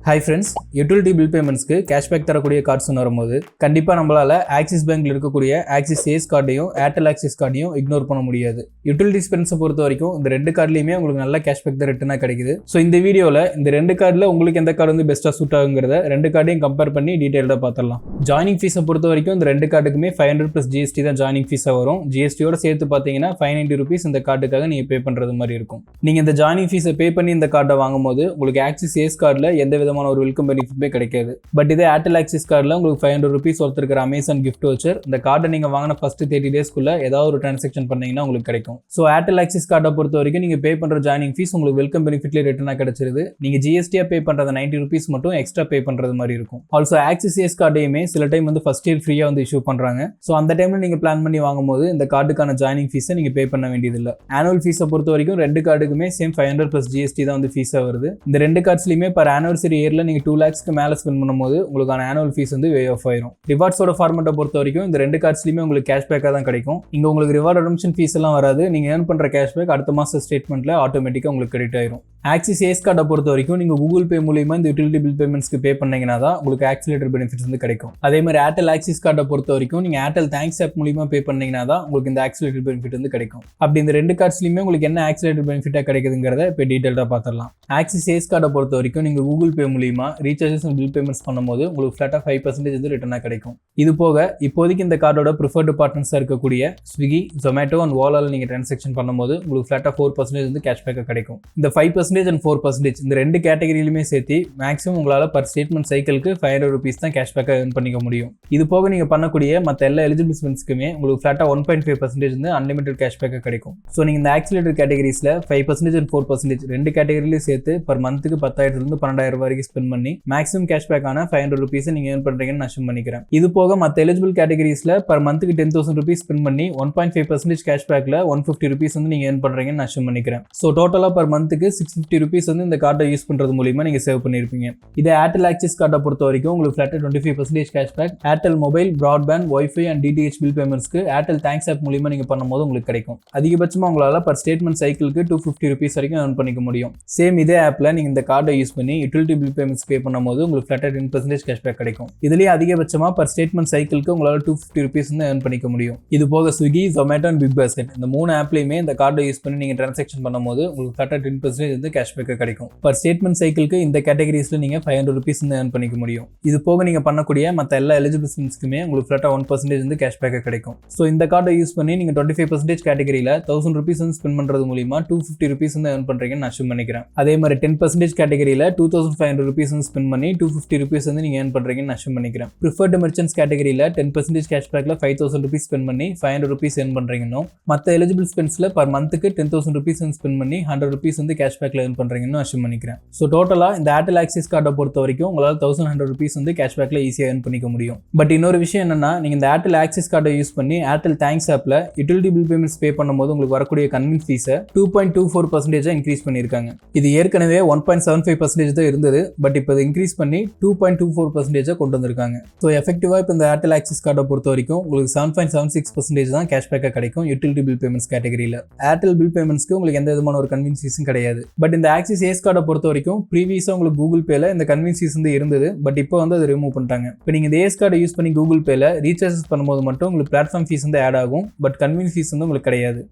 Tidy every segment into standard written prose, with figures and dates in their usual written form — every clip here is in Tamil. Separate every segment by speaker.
Speaker 1: Hi friends, utility bill payments க்கு cashback தரக்கூடிய cards வரும்போது கண்டிப்பா நம்மளால ஆக்சிஸ் பேங்க்ல இருக்கக்கூடிய ஆக்சிஸ் ஏஸ் கார்டையும் ஏர்டெல் ஆக்சிஸ் கார்டையும் இக்னோர் பண்ண முடியாது. யூட்டிலிட்டி ஸ்பென்ஸை பொறுத்த வரைக்கும் இந்த ரெண்டு கார்ட்லயுமே உங்களுக்கு நல்ல கேஷ்பேக் தான் ரிட்டர்னா கிடைக்குது. ஸோ இந்த வீடியோவில் இந்த ரெண்டு கார்டில் உங்களுக்கு எந்த கார்டு வந்து பெஸ்ட்டாக சூட் ஆகுங்கிறத ரெண்டு கார்டையும் கம்பேர் பண்ணி டீட்டெயிலாக பார்த்துடலாம். ஜாயினிங் ஃபீஸை பொறுத்த வரைக்கும் இந்த ரெண்டு கார்டுக்குமே 500 + GST தான் ஜாயினிங் ஃபீஸாக வரும். ஜிஎஸ்டியோட சேர்த்து பார்த்தீங்கன்னா 590 rupees இந்த கார்டுக்காக நீங்கள் பே பண்ணுறது மாதிரி இருக்கும். நீங்கள் இந்த ஜாயினிங் ஃபீஸை பே பண்ணி இந்த கார்டை வாங்கும்போது உங்களுக்கு ஆக்சிஸ் ஏஸ் கார்டில் எந்த விதமான ஒரு வெல்கம் பெனிஃபிட்மே கிடைக்காது. பட் இதே ஏர்டெல் ஆக்சிஸ் கார்டில் உங்களுக்கு 500 rupees ஒருத்தர் இருக்கிற அமேசான் கிஃப்ட் வச்சர் இந்த கார்டை நீங்கள் வாங்கின ஃபர்ஸ்ட் 30 daysக்குள்ள ஏதாவது ஒரு டிரான்சாக்ஷன் பண்ணீங்கன்னா உங்களுக்கு கிடைக்கும். ஸோ ஏர்டெல் ஆக்சிஸ் கார்டை பொறுத்த வரைக்கும் நீங்கள் பே பண்ணுற ஜாயினிங் ஃபீஸ் உங்களுக்கு வெல்கம் பெனிஃபிட்லேயே ரிட்டர்னாக கிடைச்சிருது. நீங்கள் ஜிஎஸ்டியாக பே பண்ணுறது 90 rupees மட்டும் எக்ஸ்ட்ரா பே பண்ணுறது மாதிரி இருக்கும். ஆல்சோ ஆக்சிஸ் ஏஸ் கார்டையுமே சில டைம் வந்து ஃபர்ஸ்ட் இயர் ஃப்ரீயாக வந்து இஷ்யூ பண்ணுறாங்க. ஸோ அந்த டைமில் நீங்கள் பிளான் பண்ணி வாங்கும்போது இந்த கார்டுக்கான ஜாயினிங் ஃபீஸை நீங்கள் பே பண்ண வேண்டியதில்லை. ஆனுவல் ஃபீஸை பொறுத்த வரைக்கும் ரெண்டு கார்டுக்குமே சேம் 500 + GST தான் வந்து ஃபீஸாக வருது. இந்த ரெண்டு கார்ட்ஸ்லையுமே பர் ஆனிவர்சரி இயரில் நீங்கள் 2 lakhsக்கு மேலே ஸ்பெண்ட் பண்ணும்போது உங்களுக்கான ஆனுவல் ஃபீஸ் வந்து வே ஆஃப் ஆயிரும். ரிவார்ட்ஸோட ஃபார்மெட்டை பொறுத்த வரைக்கும் இந்த ரெண்டு கார்ட்ஸ்லையுமே உங்களுக்கு கேஷ்பேக்காக தான் கிடைக்கும். இங்கே உங்களுக்கு ரிவார்ட் ரெடம்ஷன் ஃபீஸ் எல்லாம் வராது. நீங்கள் ஏர்ன் பண்ணுற கேஷ்பேக் அடுத்த மாதம் ஸ்டேட்மெண்ட்டில் ஆட்டோமேட்டிக்காக உங்களுக்கு கிரெடிட் ஆயிரும். ஆக்சிஸ் ஏஸ் கார்டை பொறுத்த வரைக்கும் நீங்கள் கூகுள் பே மூலியமாக இந்த யூட்டிலிட்டி பில் பேமெண்ட்ஸ்க்கு பே பண்ணீங்கன்னா தான் உங்களுக்கு ஆக்சிலேட்டர் பெனிஃபிட்ஸ் வந்து கிடைக்கும். அதே மாதிரி ஏர்டெல் ஆக்சிஸ் கார்டை பொறுத்த வரைக்கும் நீங்கள் ஏர்டெல் தேங்க்ஸ் ஆப் மூலியமாக பே பண்ணீங்கன்னா தான் உங்களுக்கு இந்த ஆக்சிலேட்டர் பெனிஃபிட் வந்து கிடைக்கும். அப்படி இந்த ரெண்டு கார்ட்ஸ்லையுமே உங்களுக்கு என்ன ஆக்சிலேட்டர் பெனிஃபிட்டாக கிடைக்குதுங்கிறத இப்போ டீட்டெயிலாக பார்த்துடலாம். ஆக்சிஸ் ஏஸ் கார்டை பொறுத்த வரைக்கும் நீங்கள் கூகுள் பே மூலியமாக ரீசார்ஜஸ் அண்ட் பில் பேமெண்ட்ஸ் பண்ணும்போது உங்களுக்கு ஃபிளாட்டாக 5% வந்து ரிட்டர்னாக கிடைக்கும். இது போக இப்போதைக்கு இந்த கார்டோட ப்ரிஃபர்டு பார்ட்னர்ஸாக இருக்கக்கூடிய ஸ்விக்கி, ஜொமேட்டோ அண்ட் ஓலாவில் நீங்கள் டிரான்சாக்ஷன் பண்ணும்போது உங்களுக்கு ஃபிளாட்டாக 4% வந்து கேஷ்பேக்காக கிடைக்கும். இந்த 5% அண்ட் 4% இந்த ரெண்டு கேட்டகரியிலுமே சேர்த்து மேக்ஸிமம் உங்களால் பர் ஸ்டேட்மெண்ட் சைக்கிளுக்கு 500 rupees தான் கேஷ்பேக்காக ஏர்ன் பண்ணிக்க முடியும். இது போக நீங்கள் பண்ணக்கூடிய மற்ற எல்லா எலிஜிபிள் ஸ்பென்ஸ்க்குமே உங்களுக்கு ஃபிளாட்டாக 1.5% வந்து அன்லிமிட்டட் கேஷ்பேக்காக கிடைக்கும். ஸோ நீங்கள் இந்த ஆக்சிலேட்டர் கேட்டகரிஸில் 5% அண்ட் 4% ரெண்டு கேட்டகரியிலையும் சேர்த்து பர் மந்த்துக்கு 10,000 - 12,000 வரைக்கும் ஸ்பெண்ட் பண்ணி மேக்ஸிமம் கேஷ்பேக்கான 500 rupees நீங்கள் ஏர்ன் பண்ணுறீங்கன்னு நான் அஷ்யூம் பண்ணிக்கிறேன். இது போக மற்ற எலிஜிபிள் கேட்டகரிஸில் பர் மந்த்துக்கு 10,000 rupees ஸ்பெண்ட் பண்ணி 1.5% கேஷ்பேக்கில் 150 rupees வந்து நீங்கள் ஏர்ன் பண்ணுறீங்கன்னு நான் அஷ்யூம் பண்ணிக்கிறேன். ஸோ டோட்டலாக பர் மந்த்துக்கு 650 rupees வந்து இந்த கார்டை யூஸ் பண்ணுறது மூலியமாக நீங்கள் சேவ் பண்ணியிருப்பீங்க. இதே ஏர்டெல் ஆக்சிஸ் கார்டை பொறுத்த வரைக்கும் உங்களுக்கு ஃபிளாட்டாக 25% cashback Airtel mobile, broadband, wifi and DTH bill பேமெண்ட்ஸ்க்கு ஏர்டெல் தேங்க்ஸ் ஆப் மூலியமாக நீங்கள் பண்ணும்போது உங்களுக்கு கிடைக்கும். அதிகபட்சமாக உங்களால் பர் ஸ்டேட்மெண்ட் சைக்கிளுக்கு 250 rupees வரைக்கும் ஏர்ன் பண்ணிக்க முடியும். சேம் இதே ஆப்பில் நீங்கள் இந்த கார்டை யூஸ் பண்ணி யூட்டிலிட்டி பில் பேமெண்ட்ஸ் பே பண்ணும்போது உங்களுக்கு ஃபிளாட்டாக 10% கேஷ்பேக் கிடைக்கும். இதுலேயே அதிகபட்சமாக பர் ஸ்டேட்மெண்ட் சைக்கிளுக்கு உங்களால் 250 rupees வந்து ஏர்ன் பண்ணிக்க முடியும். இது போக ஸ்விக்கி, ஜொமேட்டோ அண்ட் பிக் பாஸ்கெட் இந்த 3 ஆப்லையுமே இந்த கார்டை யூஸ் பண்ணி நீங்கள் டிரான்சாக்ஷன் பண்ணும்போது உங்களுக்கு ஃபிளாட்டாக 10% வந்து கேஷ்பேக்காக கிடைக்கும். பர் ஸ்டேட்மெண்ட் சைக்கிளுக்கு இந்த கேட்டகரிஸில் நீங்கள் 500 rupees வந்து ஏர்ன் பண்ணிக்க முடியும். இது போக நீங்கள் பண்ணக்கூடிய மற்ற எல்லா எலிஜிபிள் ஸ்கீம்ஸ்க்குமே உங்களுக்கு ஃபிளாட்டாக 1% வந்து கேஷ்பேக்காக கிடைக்கும். ஸோ இந்த கார்டை யூஸ் பண்ணி நீங்கள் 25% கேட்டகரியில் 1000 rupees வந்து ஸ்பெண்ட் பண்ணுறது மூலிமா 250 rupees வந்து ஏர்ன் பண்ணுறீங்கன்னு நான் அஷ்யூம் பண்ணிக்கிறேன். அதே மாதிரி 10% கேட்டகரியில் 2500 rupees வந்து ஸ்பெண்ட் பண்ணி 250 rupees வந்து நீங்கள் ஏர்ன் பண்ணுறீங்கன்னு நான் அஷ்யூம் பண்ணிக்கிறேன். ப்ரிஃபர்டு மெர்ச்சன்ட்ஸ் கேட்டகரியில் 10% கேஷ்பேக்கில் 5000 rupees ஸ்பெண்ட் பண்ணி 500 rupees ஏர்ன் பண்ணுறீங்கன்னு மற்ற எலிஜிபிள் ஸ்பென்ஸில் பர் மந்த்துக்கு 10,000 rupees வந்து ஸ்பெண்ட் பண்ணி 100 rupees வந்து கேஷ்பேக்கில் ஏர்ன் பண்ணுறீங்கன்னு அஷ்யூம் பண்ணிக்கிறேன். ஸோ டோட்டலாக இந்த ஏர்டெல் ஆக்சிஸ் கார்டை பொறுத்த வரைக்கும் உங்களால் 1100 rupees வந்து கேஷ்பேக்கில் ஈஸியாக ஏர்ன் பண்ணிக்க முடியும். பட் இன்னொரு விஷயம் என்னன்னா, நீங்கள் இந்த ஏர்டெல் ஆக்சிஸ் கார்டை யூஸ் பண்ணி ஏர்டெல் தேங்க்ஸ் ஆப்பில் யூட்டிலிட்டி பில் பேமெண்ட்ஸ் பே பண்ணும்போது உங்களுக்கு வரக்கூடிய கன்வீன்ஸ் ஃபீஸை 2.24% இன்க்ரீஸ் பண்ணியிருக்காங்க. இது ஏற்கனவே 1.75% தான் இருந்தது. பட் இப்போ இதை இன்க்ரீஸ் பண்ணி 2.24% கொண்டு வந்திருக்காங்க. ஸோ எஃபெக்டிவாக இப்போ இந்த ஏர்டெல் ஆக்சிஸ் கார்டை பொறுத்த வரைக்கும் உங்களுக்கு 7.76% தான் கேஷ்பேக்காக கிடைக்கும் யூட்டிலிட்டி பில் பேமெண்ட்ஸ் கேட்டகரியில். ஏர்டெல் பில் பேமெண்ட்ஸ்க்கு உங்களுக்கு எந்த விதமான ஒரு கன்வீன்ஸ் ஃபீஸும் கிடையாது. பட் இந்த ஆக்சிஸ் ஏஸ் கார்டை பொறுத்த வரைக்கும் ப்ரீவியஸாக உங்களுக்கு கூகுள் பேல இந்த கன்வீன்ஸ் ஃபீஸ் வந்து இருந்தது. பட் இப்போ வந்து அதை ரிமூவ் பண்ணிட்டாங்க. இப்போ நீங்கள் இந்த ஏஸ் கார்டை யூஸ் பண்ணி கூகுள் பேல ரீசார்ஜஸ் பண்ணும்போது மட்டும் உங்களுக்கு பிளாட்ஃபார்ம் ஃபீஸ் வந்து ஆட் ஆகும். பட் கன்வீன்ஸ் ஃபீஸ் வந்து உங்களுக்கு கிடையாது.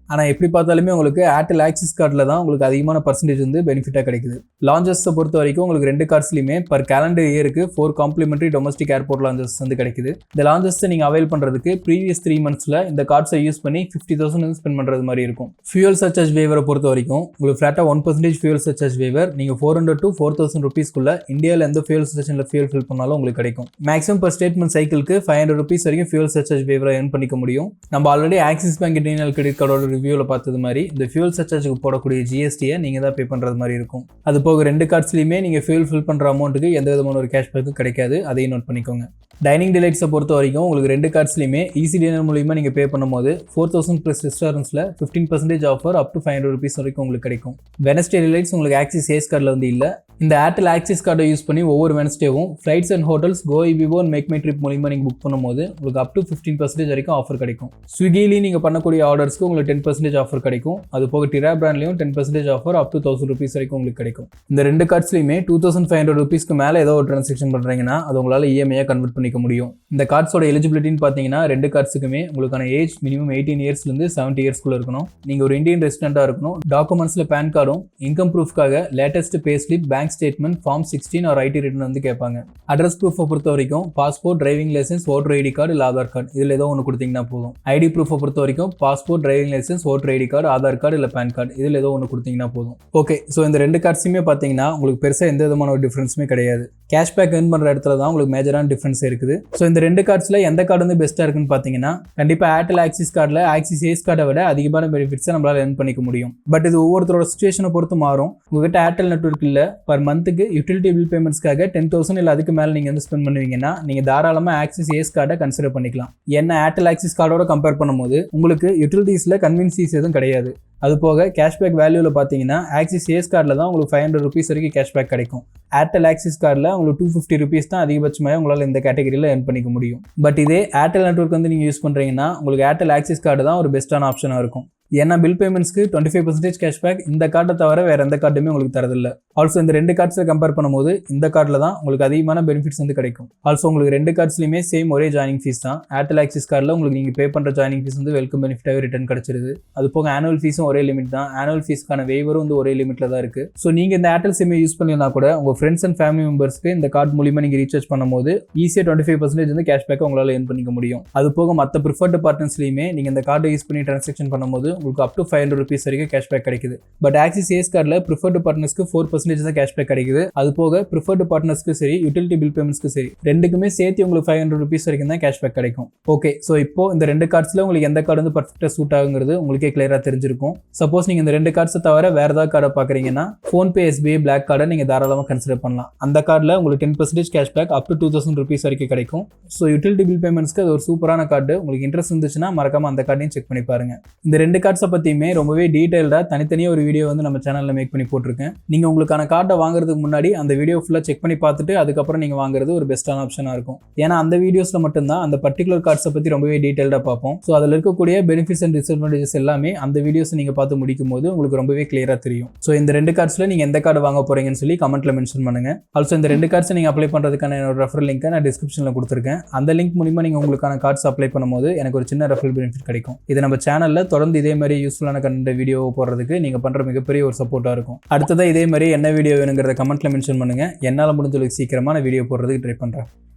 Speaker 1: ஆனால் எப்படி பார்த்தாலுமே உங்களுக்கு ஏர்டெல் ஆக்சிஸ் கார்டில் தான் உங்களுக்கு அதிகமான பர்சன்டேஜ் வந்து பெனிஃபிட்டாக கிடைக்குது. லான்ச்சஸை பொறுத்த வரைக்கும் உங்களுக்கு ரெண்டு கார்ட்ஸ்லையுமே பர் கேலண்டர் இயருக்கு 4 காம்ப்ளிமெண்டரி டொமஸ்டிக் ஏர்போர்ட் லான்ச்சஸ் வந்து கிடைக்குது. இந்த லான்ச்சஸை நீங்கள் அவைல் பண்ணுறதுக்கு ப்ரீவியஸ் 3 monthsல இந்த கார்ட்ஸை யூஸ் பண்ணி 50,000 வந்து ஸ்பெண்ட் பண்ணுறது மாதிரி இருக்கும். ஃபியூல் சர்சார்ஜ் வேவரை பொறுத்த வரைக்கும் உங்களுக்கு ஃபிளாட்டாக 1% ஃபியூல் சர்சார்ஜ் வேவர் நீங்கள் 400 to 4,000 rupeesக்குள்ள இந்தியாவில் எந்த ஃபியூல் ஸ்டேஷனில் ஃபியூல் ஃபில் பண்ணாலும் உங்களுக்கு கிடைக்கும். மேக்ஸிமம் பர் ஸ்டேட்மெண்ட் சைக்கிளுக்கு 500 rupees வரைக்கும் ஃபியூல் சர்சார்ஜ் வேவரை ஏர்ன் பண்ணிக்க முடியும். நம்ம already axis bank internal credit கார்டோட ரிவ்யூவில் பார்த்தது மாதிரி இந்த ஃபியூல் சர்சார்ஜுக்கு போடக்கூடிய ஜிஎஸ்டியை நீங்கள் தான் பே பண்ணுறது மாதிரி இருக்கும். அது போக ரெண்டு கார்ட்ஸ்லையுமே நீங்கள் ஃபியூல் ஃபில் பண்ணுற அமௌண்ட்டுக்கு எந்த விதமான ஒரு கேஷ்பேக்கும் கிடைக்காது. அதையும் நோட் பண்ணிக்கோங்க. டைனிங் டிலைட்ஸை பொறுத்த வரைக்கும் உங்களுக்கு ரெண்டு கார்ட்ஸ்லையுமே ஈஸி டினர் மூலியமாக நீங்கள் பே பண்ணும்போது 4000 + ரெஸ்டாரண்ட்ஸில் 15% ஆஃபர் அப் டு 500 rupees வரைக்கும் உங்களுக்கு கிடைக்கும். வெனஸ்டே டிலைட்ஸ் உங்களுக்கு ஆக்சிஸ் ஏஸ் கார்டில் வந்து இல்லை. இந்த ஏர்டெல் ஆக்சிஸ் கார்டை யூஸ் பண்ணி ஒவ்வொரு வெனஸ்டேவும் flights and hotels Goibibo and MakeMyTrip மூலிமா நீங்கள் புக் பண்ணும்போது உங்களுக்கு அப் டு 15% வரைக்கும் ஆஃபர் கிடைக்கும். ஸ்விக்கிலையும் நீங்கள் பண்ணக்கூடிய ஆர்டர்ஸ்க்கு உங்களுக்கு 10% ஆஃபர் கிடைக்கும். அது போக டிரா பிராண்ட்லையும் 10% ஆஃபர் அப் டு 1000 rupees வரைக்கும் உங்களுக்கு கிடைக்கும். இந்த ரெண்டு கார்ட்ஸ்லையுமே 2500 rupeesக்கு மேலே ஏதோ ஒரு ட்ரான்சாக்ஷன் பண்ணுறீங்கன்னா அது உங்களால் இஎம்ஐயாக கன்வெர்ட் பண்ணிக்க முடியும். இந்த கார்ட்ஸோட எலிஜிபிலிட்டின்னு பார்த்தீங்கன்னா ரெண்டு கார்ட்ஸுக்குமே உங்களுக்கான ஏஜ் மினிமம் 18 இயர்ஸ்லேருந்து 70 இயர்ஸ்க்குள்ள இருக்கணும். நீங்கள் ஒரு இந்தியன் ரெசிடென்ட்டாக இருக்கணும். டாக்குமெண்ட்ஸில் பேன் கார்டும் இன்கம் ப்ரூஃப்காக latest pay slip bank statement form 16 ஒரு ஐடி ரிட்டர்ன் வந்து கேட்பாங்க. அட்ரஸ் ப்ரூஃபை பொறுத்த வரைக்கும் passport, driving licence, voter ID card இல்லை ஆதார் கார்டு இதில் ஏதோ ஒன்று கொடுத்தீங்கன்னா போதும். ஐடி ப்ரூஃபை பொறுத்த வரைக்கும் passport, driving licence, voter ID card, Aadhaar card இல்லை பேன் கார்டு இதில் ஏதோ ஒன்று கொடுத்தீங்கன்னா போதும். ஓகே, ஸோ இந்த ரெண்டு கார்ட்ஸுமே பார்த்தீங்கன்னா உங்களுக்கு பெருசாக எந்த விதமான ஒரு டிஃப்ரென்ஸுமே கிடையாது. கேஷ்பேக் ஏர்ன் பண்ணுற இடத்துல தான் உங்களுக்கு மேஜரான டிஃப்ரென்ஸ் இருக்குது. ஸோ இந்த ரெண்டு கார்ட்ஸில் எந்த கார்டு வந்து பெஸ்ட்டாக இருக்குன்னு பார்த்தீங்கன்னா கண்டிப்பாக ஏர்டெல் ஆக்சிஸ் கார்டில் ஆக்சிஸ் ஏஸ் கார்டை விட அதிகமான பெனிஃபிட்ஸை நம்மளால் ஏர்ன் பண்ணிக்க முடியும். பட் இது ஒவ்வொருத்தரோட சிச்சுவேஷனை பொறுத்து மாறும். உங்ககிட்ட ஏர்டெல் நெட்வொர்க் இல்லை, பர் மந்த்துக்கு யூட்டிலிட்டி பில் பேமெண்ட்ஸ்க்காக 10,000 இல்லை அதுக்கு மேலே நீங்கள் வந்து ஸ்பெண்ட் பண்ணுவீங்கன்னா நீங்கள் தாராளமாக ஆக்சிஸ் ஏஸ் கார்டை கன்சிடர் பண்ணிக்கலாம். ஏன்னா ஏர்டெல் ஆக்சிஸ் கார்டோட கம்பேர் பண்ணும்போது உங்களுக்கு யூட்டிலிட்டிஸில் கன்வீனியன்ஸ் எதுவும் கிடையாது. அது போக கேஷ்பேக் வேல்யூவில் பார்த்தீங்கன்னா ஆக்சிஸ் ஏஸ் கார்டில் தான் உங்களுக்கு 500 rupees வரைக்கும் கேஷ்பேக் கிடைக்கும். ஏர்டெல் ஆக்சிஸ் கார்டில் உங்களுக்கு 250 rupees தான் அதிகபட்சமாக உங்களால் இந்த கேட்டகரியில் ஏர்ன் பண்ணிக்க முடியும். பட் இதே ஏர்டெல் நெட்வொர்க் வந்து நீங்கள் யூஸ் பண்ணுறீங்கன்னா உங்களுக்கு ஏர்டெல் ஆக்சிஸ் கார்டு தான் ஒரு பெஸ்ட்டான ஆப்ஷனாக இருக்கும். ஏன்னா பில் பேமெண்ட்ஸ்க்கு 25% கேஷ்பேக் இந்த கார்டை தவிர வேறு எந்த கார்டுமே உங்களுக்கு தரதில்லை. ஆல்சோ இந்த ரெண்டு கார்ட்ஸை கம்பேர் பண்ணும்போது இந்த கார்டில் தான் உங்களுக்கு அதிகமான பெனிஃபிட்ஸ் வந்து கிடைக்கும். ஆல்சோ உங்களுக்கு ரெண்டு கார்ட்ஸ்லையுமே சேம் ஒரே ஜாயினிங் ஃபீஸ் தான். ஏர்டெல் ஆக்சிஸ் கார்டில் உங்களுக்கு நீங்கள் பே பண்ணுற ஜாயினிங் ஃபீஸ் வந்து வெல்கம் பெனிஃபிட்டாகவே ரிட்டர்ன் கிடச்சிருது. அது போக ஆனுவல் ஃபீஸும் ஒரே லிமிட் தான். ஆனுவல் ஃபீஸ்க்கான வேவரும் வந்து ஒரே லிமிட்டில் தான் இருக்குது. ஸோ நீங்கள் இந்த ஏர்டெல் சிம்மை யூஸ் பண்ணினா கூட உங்கள் ஃப்ரெண்ட்ஸ் அண்ட் ஃபேமிலி மெம்பர்ஸ்க்கு இந்த கார்டு மூலிமா நீங்கள் ரீசார்ஜ் பண்ணும்போது ஈஸியாக 25% வந்து கேஷ்பேக்கை உங்களால் ஏர்ன் பண்ணிக்க முடியும். அது போக மற்ற ப்ரிஃபர்டு பார்ட்னர்ஸ்லையுமே நீங்கள் இந்த கார்டை யூஸ் பண்ணி ட்ரான்சாக்ஷன் பண்ணும்போது உங்களுக்கு அப் டு 500 rupees வரைக்கும் கேஷ்பேக் கிடைக்குது. பட் ஆக்சிஸ் ஏஸ் கார்டில் ப்ரிஃபர்டு பார்ட்னர்ஸ்க்கு 4% தான் கேஷ்பேக் கிடைக்குது. அது போக ப்ரிஃபர்டு பார்ட்னர்ஸ்க்கு சரி, யூட்டிலிட்டி பில் பேமெண்ட்ஸ்க்கு சரி, ரெண்டுக்குமே சேர்த்து உங்களுக்கு 500 rupees வரைக்கும் தான் கேஷ்பேக் கிடைக்கும். ஓகே, ஸோ இப்போ இந்த ரெண்டு கார்ட்ஸில் உங்களுக்கு எந்த கார்டு வந்து பர்ஃபெக்டாக சூட் ஆகுங்கிறது உங்களுக்கே கிளியராக தெரிஞ்சிருக்கும். சப்போஸ் நீங்கள் இந்த ரெண்டு கார்ட்ஸை தவிர வேறு ஏதாவது கார்டை பார்க்குறீங்கன்னா ஃபோன்பே, எஸ்பிஐ, பிளாக் கார்டை நீங்கள் தாராளமாக கன்சிடர் பண்ணலாம். அந்த கார்டில் உங்களுக்கு 10% கேஷ்பேக் அப் டு 2000 rupees வரைக்கும் கிடைக்கும். ஸோ யூட்டிலிட்டி பில் பேமெண்ட்ஸ்க்கு அது ஒரு சூப்பரான கார்டு. உங்களுக்கு இன்ட்ரெஸ்ட் இருந்துச்சுன்னா மறக்காம அந்த கார்டையும் செக் பண்ணி பாருங்க. இந்த ரெண்டு கார்ட்ஸை பற்றியுமே ரொம்பவே டீட்டெயில்டாக தனித்தனியாக ஒரு வீடியோ வந்து நம்ம சேனலில் மேக் பண்ணி போட்டிருக்கேன். நீங்கள் உங்களுக்கான கார்டை வாங்குறதுக்கு முன்னாடி அந்த வீடியோ ஃபுல்லாக செக் பண்ணி பார்த்துட்டு அதுக்கப்புறம் நீங்கள் வாங்குறது ஒரு பெஸ்ட்டான ஆப்ஷனாக இருக்கும். ஏன்னா அந்த வீடியோஸில் மட்டும்தான் அந்த பர்டிகுலர் கார்ட்ஸை பற்றி ரொம்பவே டீட்டெயில்டாக பார்ப்போம். ஸோ அதில் இருக்கக்கூடிய பெனிஃபிட்ஸ் அண்ட் டிஸ்அட்வான்டேஜஸ் எல்லாமே அந்த வீடியோஸ் நீங்கள் பார்த்து முடிக்கும் போது உங்களுக்கு ரொம்பவே கிளியராக தெரியும். ஸோ இந்த ரெண்டு கார்ட்ஸில் நீங்கள் எந்த கார்டு வாங்க போகிறீங்கன்னு சொல்லி கமெண்ட்டில் மென்ஷன் பண்ணுங்கள். ஆல்சோ இந்த ரெண்டு கார்ட்ஸை நீங்கள் அப்ளை பண்ணுறதுக்கான என்னோட ரெஃபரல் லிங்க்கை நான் டிஸ்கிரிப்ஷனில் கொடுத்துருக்கேன். அந்த லிங்க் மூலிமா நீங்கள் உங்களுக்கான கார்ட்ஸ் அப்ளை பண்ணும்போது எனக்கு ஒரு சின்ன ரெஃபரல் பெனிஃபிட் கிடைக்கும். இது நம்ம சேனலில் தொடர்ந்து இதே மாதிரி யூஸ்ஃபுல்லான கண்ட வீடியோ போடுறதுக்கு நீங்கள் பண்ணுற மிகப்பெரிய ஒரு சப்போர்ட்டாக இருக்கும். அடுத்ததாக இதே மாதிரி என்ன வீடியோ வேணுங்கிறத கமெண்ட்டில் மென்ஷன் பண்ணுங்கள். என்னால் முடிஞ்ச அளவுக்கு சீக்கிரமாக நான் வீடியோ போடுறதுக்கு ட்ரை பண்ணுறேன்.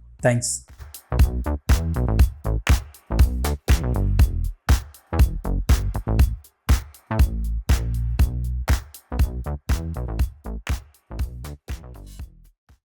Speaker 1: தேங்க்ஸ்.